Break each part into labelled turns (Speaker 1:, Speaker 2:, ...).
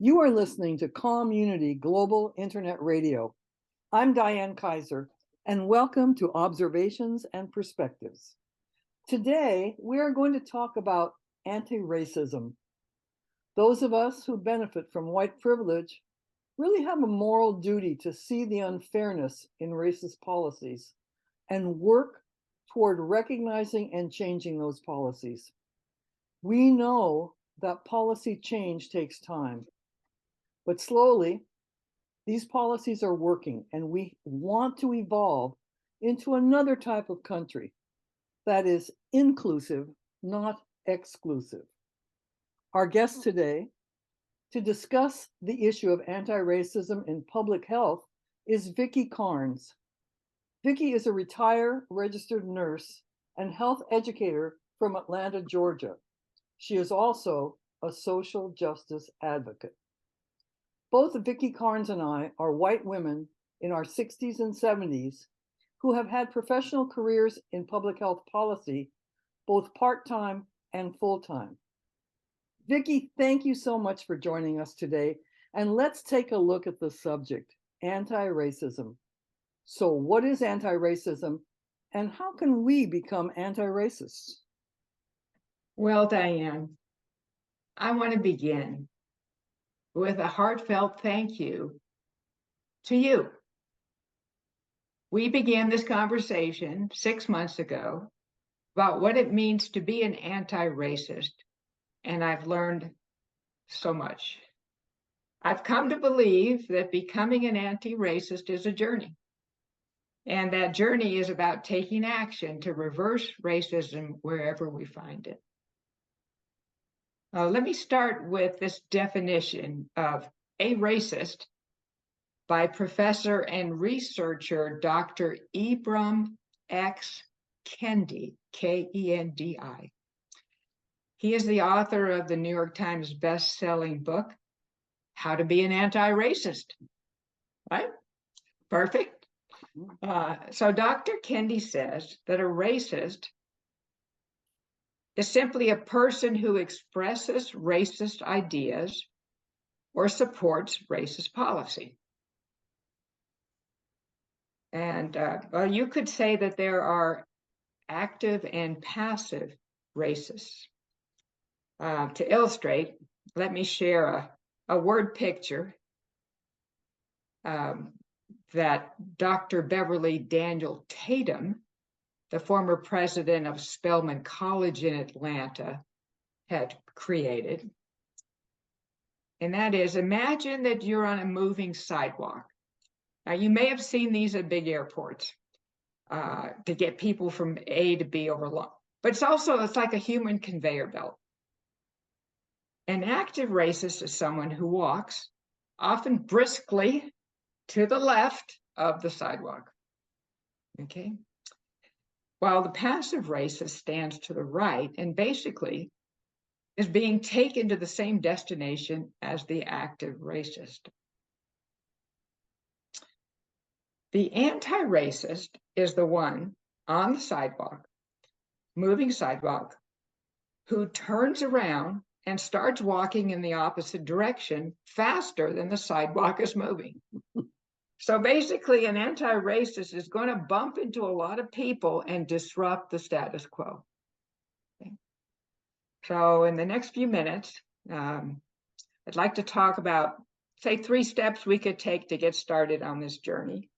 Speaker 1: You are listening to CalmUnity Global Internet Radio. I'm Diane Kaiser, and welcome to Observations and Perspectives. Today, we are going to talk about anti-racism. Those of us who benefit from white privilege really have a moral duty to see the unfairness in racist policies and work toward recognizing and changing those policies. We know that policy change takes time, but slowly, these policies are working, and we want to evolve into another type of country that is inclusive, not exclusive. Our guest today to discuss the issue of anti-racism in public health is Vicki Karnes. Vicki is a retired registered nurse and health educator from Atlanta, Georgia. She is also a social justice advocate. Both Vicki Karnes and I are white women in our 60s and 70s who have had professional careers in public health policy, both part-time and full-time. Vicki, thank you so much for joining us today. And let's take a look at the subject, anti-racism. So what is anti-racism, and how can we become anti-racists?
Speaker 2: Well, Diane, I want to begin with a heartfelt thank you to you. We began this conversation 6 months ago about what it means to be an anti-racist, and I've learned so much. I've come to believe that becoming an anti-racist is a journey, and that journey is about taking action to reverse racism wherever we find it. Let me start with this definition of a racist by professor and researcher Dr. Ibram X. Kendi, K-E-N-D-I. He is the author of the New York Times best-selling book, How to Be an Anti-Racist, right? Perfect. So Dr. Kendi says that a racist is simply a person who expresses racist ideas or supports racist policy. And well, you could say that there are active and passive racists. To illustrate, let me share a word picture that Dr. Beverly Daniel Tatum, the former president of Spelman College in Atlanta, had created. And that is, imagine that you're on a moving sidewalk. Now, you may have seen these at big airports to get people from A to B over long, but it's like a human conveyor belt. An active racist is someone who walks, often briskly, to the left of the sidewalk, okay? While the passive racist stands to the right and basically is being taken to the same destination as the active racist. The anti-racist is the one on the sidewalk, moving sidewalk, who turns around and starts walking in the opposite direction faster than the sidewalk is moving. So basically, an anti-racist is going to bump into a lot of people and disrupt the status quo. Okay. So in the next few minutes, I'd like to talk about, say, 3 steps we could take to get started on this journey.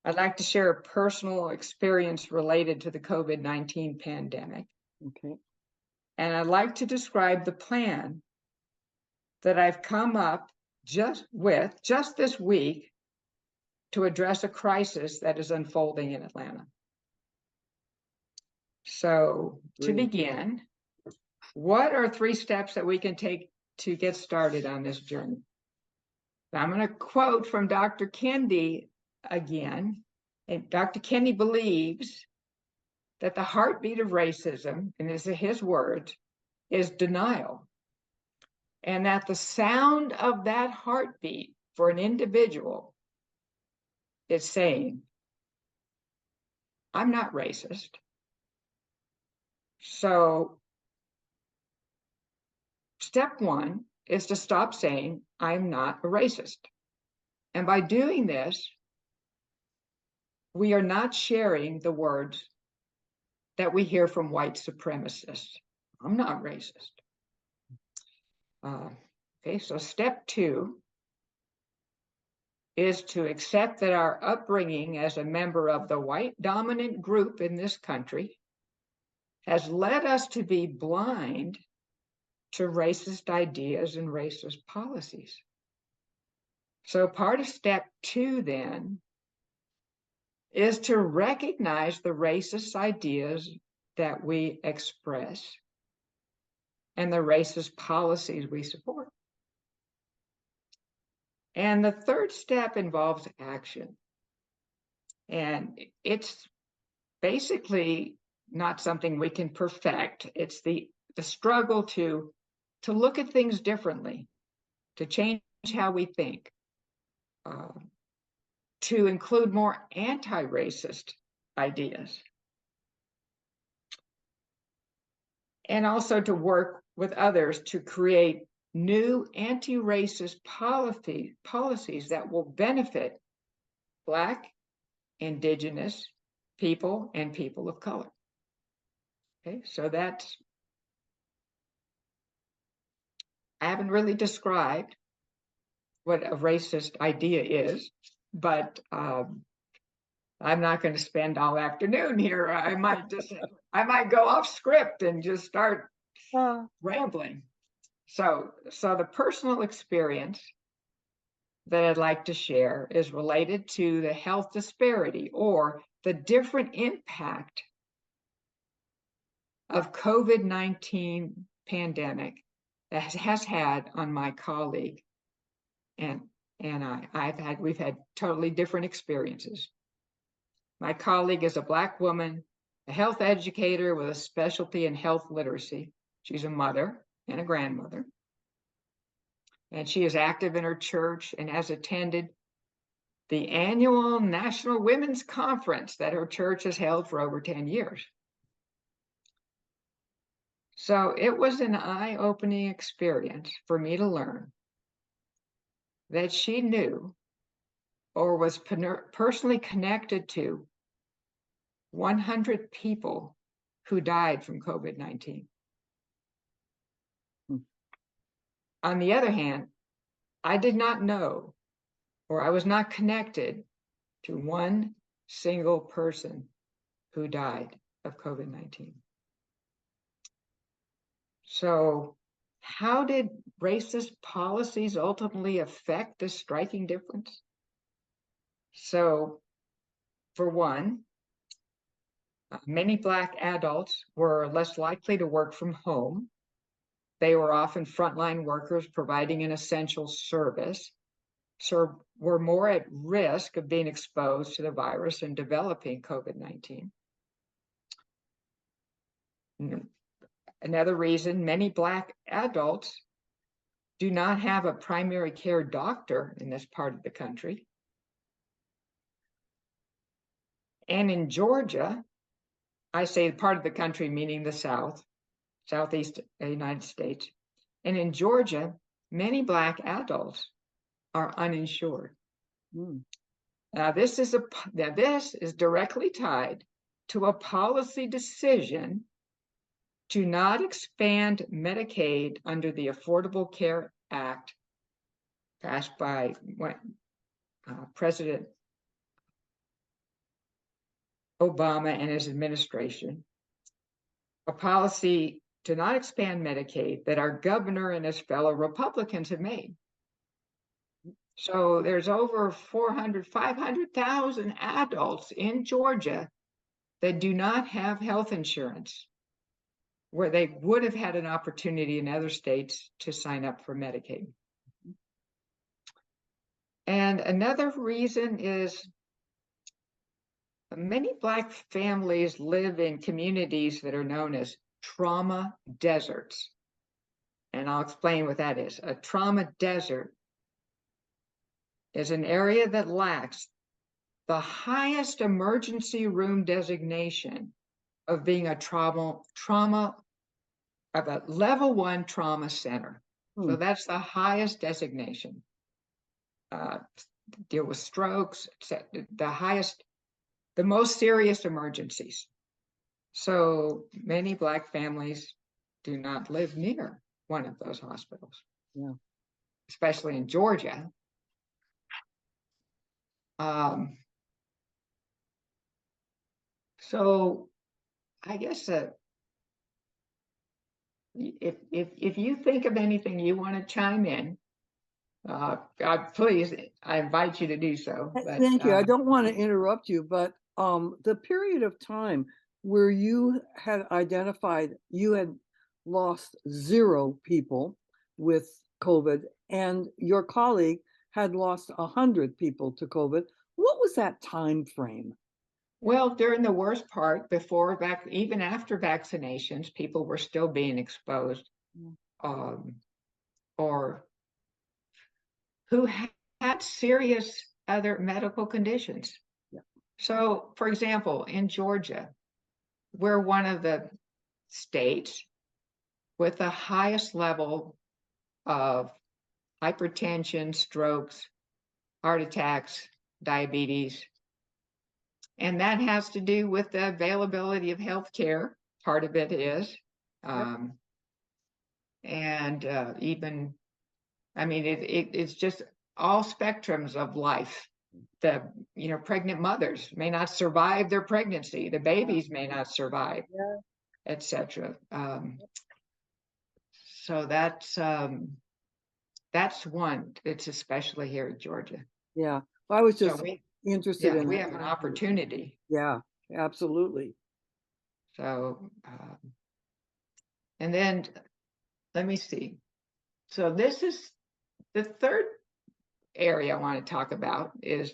Speaker 2: I'd like to share a personal experience related to the COVID-19 pandemic.
Speaker 1: Okay.
Speaker 2: And I'd like to describe the plan that I've come up just this week to address a crisis that is unfolding in Atlanta. So to begin, what are 3 steps that we can take to get started on this journey? I'm going to quote from Dr. Kendi again. And Dr. Kendi believes that the heartbeat of racism, and these are his words, is denial. And that the sound of that heartbeat for an individual is saying, I'm not racist. So step 1 is to stop saying, I'm not a racist. And by doing this, we are not sharing the words that we hear from white supremacists. I'm not racist. Okay, so step 2 is to accept that our upbringing as a member of the white dominant group in this country has led us to be blind to racist ideas and racist policies. So part of step 2 then is to recognize the racist ideas that we express and the racist policies we support. And the third step involves action. And it's basically not something we can perfect. It's the struggle to look at things differently, to change how we think, to include more anti-racist ideas, and also to work with others to create new anti-racist policies that will benefit Black, Indigenous people, and people of color. Okay, so I haven't really described what a racist idea is, but I'm not going to spend all afternoon here. I might go off script and just start rambling. So the personal experience that I'd like to share is related to the health disparity or the different impact of COVID-19 pandemic that has had on my colleague and I. We've had totally different experiences. My colleague is a Black woman, a health educator with a specialty in health literacy. She's a mother and a grandmother. And she is active in her church and has attended the annual National Women's Conference that her church has held for over 10 years. So it was an eye-opening experience for me to learn that she knew or was personally connected to 100 people who died from COVID-19. On the other hand, I did not know, or I was not connected to one single person who died of COVID-19. So how did racist policies ultimately affect this striking difference? So for one, many Black adults were less likely to work from home. They were often frontline workers providing an essential service, so were more at risk of being exposed to the virus and developing COVID-19. Another reason, many Black adults do not have a primary care doctor in this part of the country. And in Georgia, I say part of the country, meaning the Southeast United States. And in Georgia, many Black adults are uninsured. Now, this is directly tied to a policy decision to not expand Medicaid under the Affordable Care Act passed by President Obama and his administration, a policy to not expand Medicaid that our governor and his fellow Republicans have made. So there's over 500,000 adults in Georgia that do not have health insurance, where they would have had an opportunity in other states to sign up for Medicaid. And another reason is many Black families live in communities that are known as trauma deserts. And I'll explain what that is. A trauma desert is an area that lacks the highest emergency room designation of being a level 1 trauma center. So that's the highest designation. Deal with strokes, the highest, the most serious emergencies. So many Black families do not live near one of those hospitals, especially in Georgia. So I guess if you think of anything you want to chime in, please, I invite you to do so. But,
Speaker 1: thank you. I don't want to interrupt you, but the period of time where you had identified you had lost 0 people with COVID and your colleague had lost 100 people to COVID, what was that time frame?
Speaker 2: Well, during the worst part, even after vaccinations, people were still being exposed, or who had serious other medical conditions. So, for example, in Georgia, we're one of the states with the highest level of hypertension, strokes, heart attacks, diabetes. And that has to do with the availability of health care. Part of it is. Even, I mean, it's just all spectrums of life. Pregnant mothers may not survive their pregnancy. The babies may not survive, etc. So that's one. It's especially here in Georgia.
Speaker 1: Yeah, I was just interested in.
Speaker 2: We have an opportunity.
Speaker 1: Yeah, absolutely.
Speaker 2: So, and then let me see. So this is the third area I want to talk about is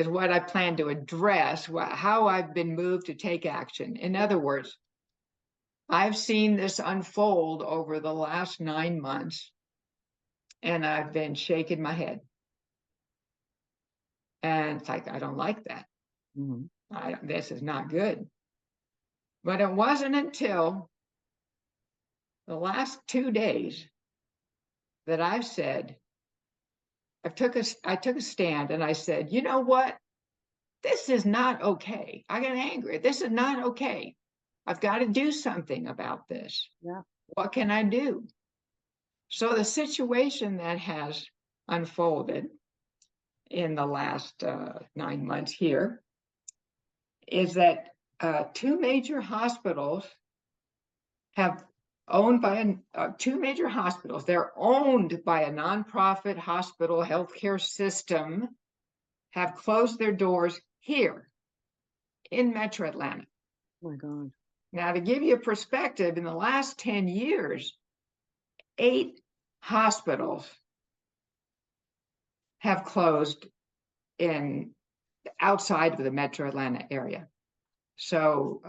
Speaker 2: what I plan to address, how I've been moved to take action. In other words, I've seen this unfold over the last 9 months, and I've been shaking my head. And it's like, I don't like that. This is not good. But it wasn't until the last 2 days that I've said, I took a stand and I said, you know what? This is not okay. I got angry. This is not okay. I've got to do something about this. What can I do? So the situation that has unfolded in the last 9 months here is that 2 major hospitals have owned by 2 major hospitals. They're owned by a nonprofit hospital healthcare system, have closed their doors here in Metro Atlanta.
Speaker 1: Oh my God.
Speaker 2: Now, to give you a perspective, in the last 10 years, 8 hospitals have closed outside of the Metro Atlanta area. So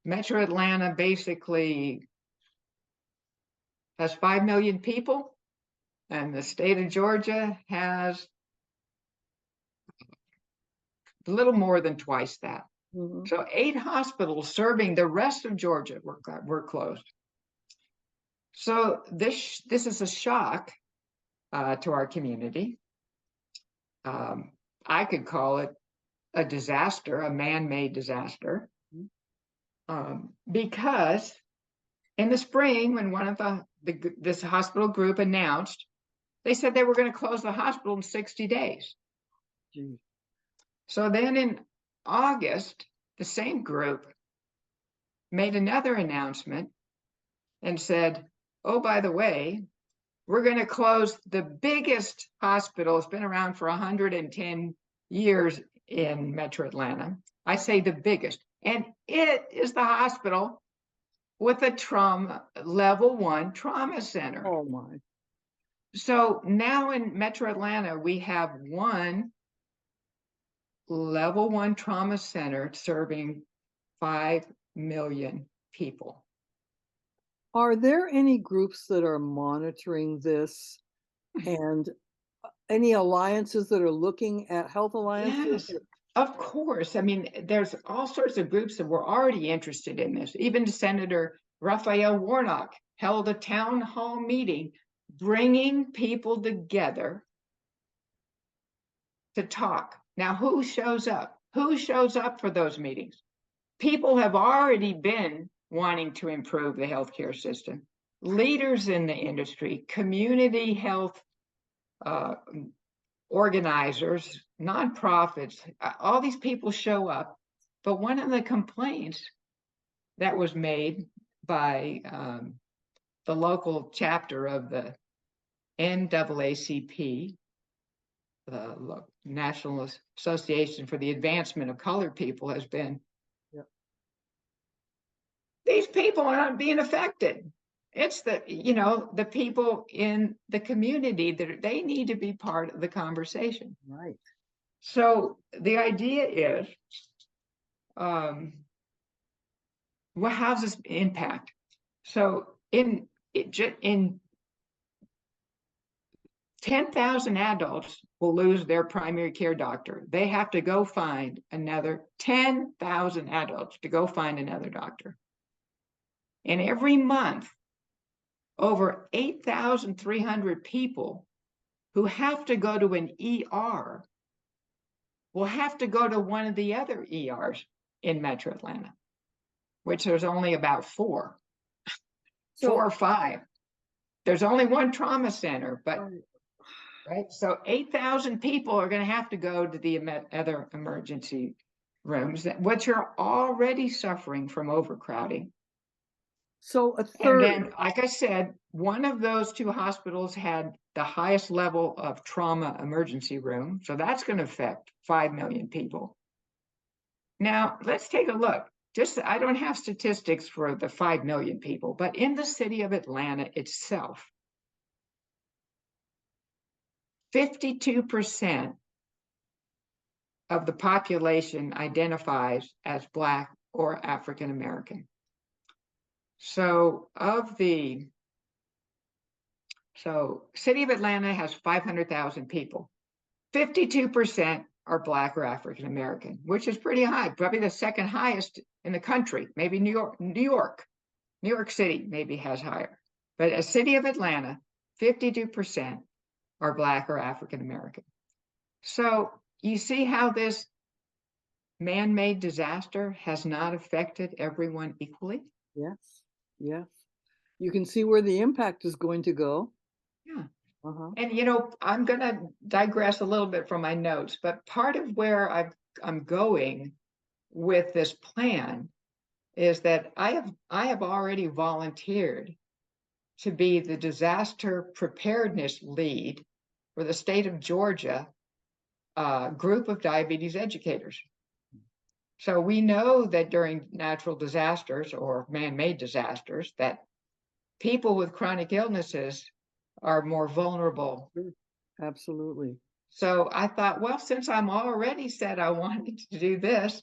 Speaker 2: Metro Atlanta basically has 5 million people, and the state of Georgia has a little more than twice that. So 8 hospitals serving the rest of Georgia were closed. So this is a shock to our community. I could call it a disaster, a man-made disaster, because in the spring, when one of this hospital group announced, they said they were going to close the hospital in 60 days. So then in August, the same group made another announcement and said, oh, by the way, we're going to close the biggest hospital. It's been around for 110 years in Metro Atlanta. I say the biggest. And it is the hospital with a level 1 trauma center.
Speaker 1: Oh my.
Speaker 2: So now in Metro Atlanta, we have 1 level 1 trauma center serving 5 million people.
Speaker 1: Are there any groups that are monitoring this and any alliances that are looking at health alliances?
Speaker 2: Yes, of course. I mean, there's all sorts of groups that were already interested in this. Even Senator Raphael Warnock held a town hall meeting, bringing people together to talk. Now, who shows up? Who shows up for those meetings? People have already been wanting to improve the healthcare system. Leaders in the industry, community health organizers, nonprofits, all these people show up. But one of the complaints that was made by the local chapter of the NAACP, the National Association for the Advancement of Colored People, has been,
Speaker 1: Yep.
Speaker 2: These people are not being affected. It's the people in the community that they need to be part of the conversation.
Speaker 1: Right.
Speaker 2: So the idea is, well, how's this impact? So in 10,000 adults will lose their primary care doctor. They have to go find another 10,000 adults to go find another doctor. And every month, over 8,300 people who have to go to an ER will have to go to one of the other ERs in Metro Atlanta, which there's only about four or five. There's only one trauma center, but right. So 8,000 people are going to have to go to the other emergency rooms, which are already suffering from overcrowding.
Speaker 1: So a
Speaker 2: And
Speaker 1: third.
Speaker 2: then, like I said, one of those two hospitals had the highest level of trauma emergency room. So that's going to affect 5 million people. Now, let's take a look. I don't have statistics for the 5 million people, but in the city of Atlanta itself, 52% of the population identifies as Black or African American. So city of Atlanta has 500,000 people. 52% are Black or African American, which is pretty high, probably the second highest in the country. Maybe New York City maybe has higher. But a city of Atlanta, 52% are Black or African American. So you see how this man-made disaster has not affected everyone equally?
Speaker 1: Yes, yes. You can see where the impact is going to go.
Speaker 2: Yeah.
Speaker 1: Uh-huh.
Speaker 2: And I'm going to digress a little bit from my notes, but part of where I'm going with this plan is that I have already volunteered to be the disaster preparedness lead for the state of Georgia group of diabetes educators. So we know that during natural disasters or man-made disasters that people with chronic illnesses are more vulnerable.
Speaker 1: Absolutely.
Speaker 2: So I thought, well, since I'm already said I wanted to do this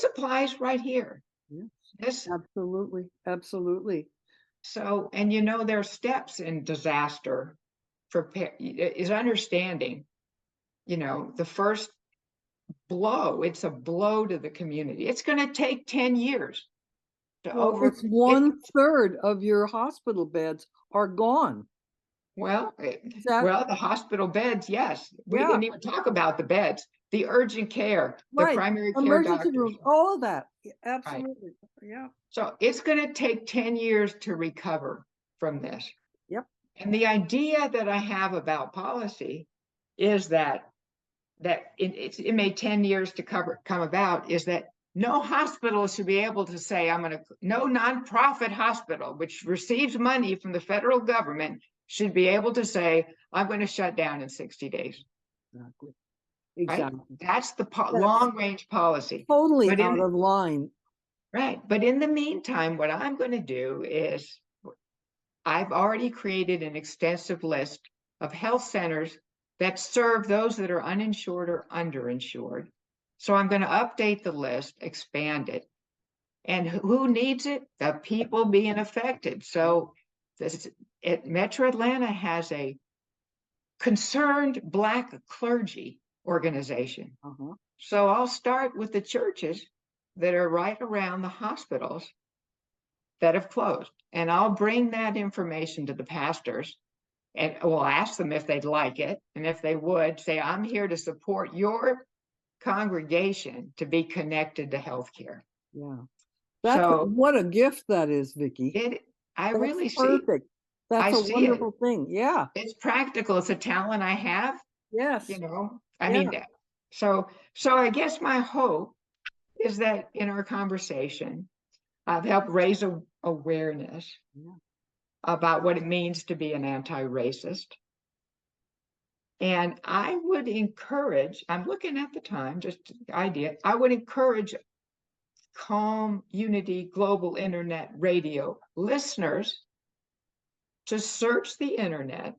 Speaker 2: applies right here.
Speaker 1: Yes. Absolutely. Absolutely.
Speaker 2: So, and there are steps in disaster prepare is understanding, the first blow, it's a blow to the community. It's going to take 10 years to
Speaker 1: It's 1/3 of your hospital beds are gone.
Speaker 2: Well, the hospital beds, yes. We didn't even talk about the beds, the urgent care, the primary care
Speaker 1: emergency
Speaker 2: doctors.
Speaker 1: rooms, all of that. Absolutely. Right. Yeah.
Speaker 2: So it's going to take 10 years to recover from this.
Speaker 1: Yep.
Speaker 2: And the idea that I have about policy is that it made 10 years to come about is that no hospital should be able to say, no nonprofit hospital, which receives money from the federal government, should be able to say, I'm going to shut down in 60 days.
Speaker 1: Exactly.
Speaker 2: Right? That's the long-range policy.
Speaker 1: Totally out of line.
Speaker 2: Right. But in the meantime, what I'm going to do is I've already created an extensive list of health centers that serve those that are uninsured or underinsured. So I'm going to update the list, expand it. And who needs it? The people being affected. So Metro Atlanta has a concerned Black clergy organization. So I'll start with the churches that are right around the hospitals that have closed. And I'll bring that information to the pastors and we'll ask them if they'd like it. And if they would, say, I'm here to support your congregation to be connected to healthcare.
Speaker 1: Yeah.
Speaker 2: So
Speaker 1: What a gift that is, Vicki.
Speaker 2: I
Speaker 1: That's
Speaker 2: really see,
Speaker 1: perfect.
Speaker 2: I
Speaker 1: That's a
Speaker 2: see it.
Speaker 1: wonderful thing. Yeah.
Speaker 2: It's practical. It's a talent I have,
Speaker 1: Yes.
Speaker 2: I
Speaker 1: Yeah.
Speaker 2: mean, so I guess my hope is that in our conversation, I've helped raise awareness
Speaker 1: Yeah.
Speaker 2: about what it means to be an anti-racist. And I would encourage, I'm looking at the time, just the idea, I would encourage CalmUnity Global Internet Radio listeners to search the internet,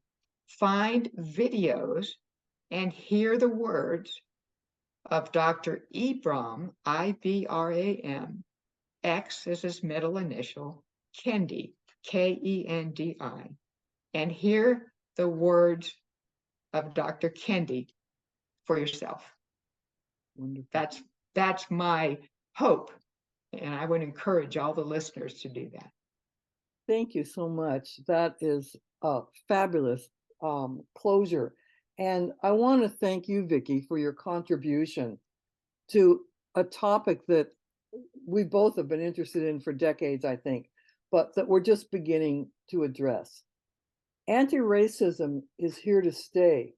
Speaker 2: find videos, and hear the words of Dr. Ibram, Ibram, X is his middle initial, Kendi, Kendi, and hear the words of Dr. Kendi for yourself.
Speaker 1: Wonderful.
Speaker 2: That's my hope, and I would encourage all the listeners to do that.
Speaker 1: Thank you so much. That is a fabulous closure. And I want to thank you, Vicki, for your contribution to a topic that we both have been interested in for decades, I think, but that we're just beginning to address. Anti-racism is here to stay,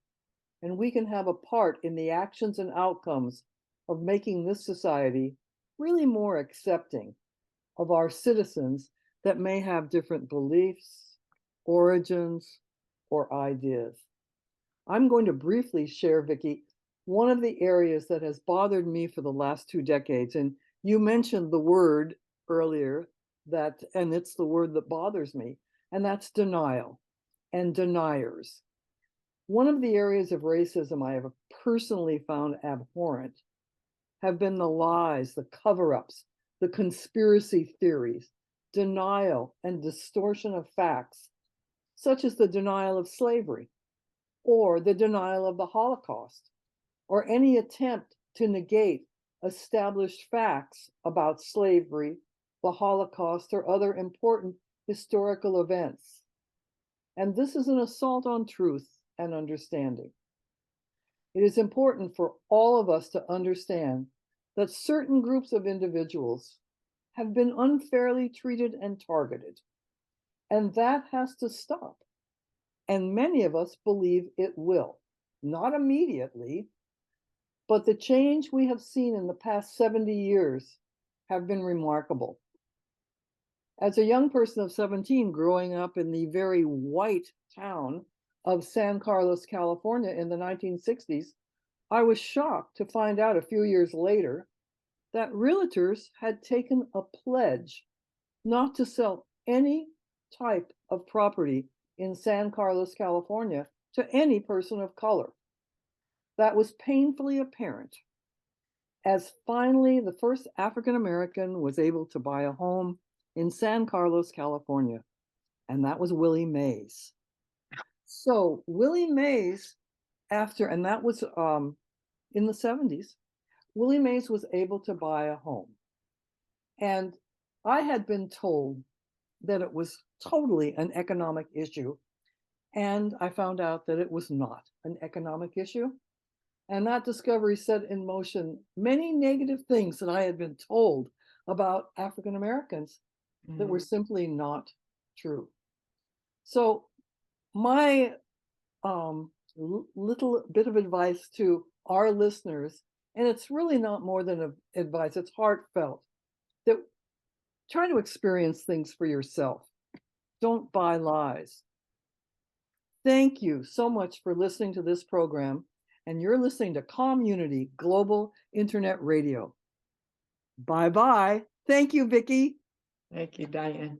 Speaker 1: and we can have a part in the actions and outcomes of making this society really more accepting of our citizens that may have different beliefs, origins, or ideas. I'm going to briefly share, Vicki, one of the areas that has bothered me for the last 2 decades. And you mentioned the word earlier and it's the word that bothers me, and that's denial and deniers. One of the areas of racism I have personally found abhorrent have been the lies, the cover-ups, the conspiracy theories, denial and distortion of facts, such as the denial of slavery, or the denial of the Holocaust, or any attempt to negate established facts about slavery, the Holocaust, or other important historical events. And this is an assault on truth and understanding. It is important for all of us to understand that certain groups of individuals have been unfairly treated and targeted, and that has to stop. And many of us believe it will, not immediately, but the change we have seen in the past 70 years have been remarkable. As a young person of 17 growing up in the very white town of San Carlos, California in the 1960s, I was shocked to find out a few years later that realtors had taken a pledge not to sell any type of property in San Carlos, California to any person of color. That was painfully apparent as finally the first African American was able to buy a home in San Carlos, California, and that was Willie Mays. So Willie Mays, and that was in the 70s, Willie Mays was able to buy a home. And I had been told that it was totally an economic issue. And I found out that it was not an economic issue. And that discovery set in motion many negative things that I had been told about African Americans that were simply not true. So my little bit of advice to our listeners, and it's really not more than advice, it's heartfelt, that try to experience things for yourself. Don't buy lies. Thank you so much for listening to this program, and you're listening to CalmUnity Global Internet Radio. Bye-bye. Thank you, Vicki.
Speaker 2: Thank you, Diane.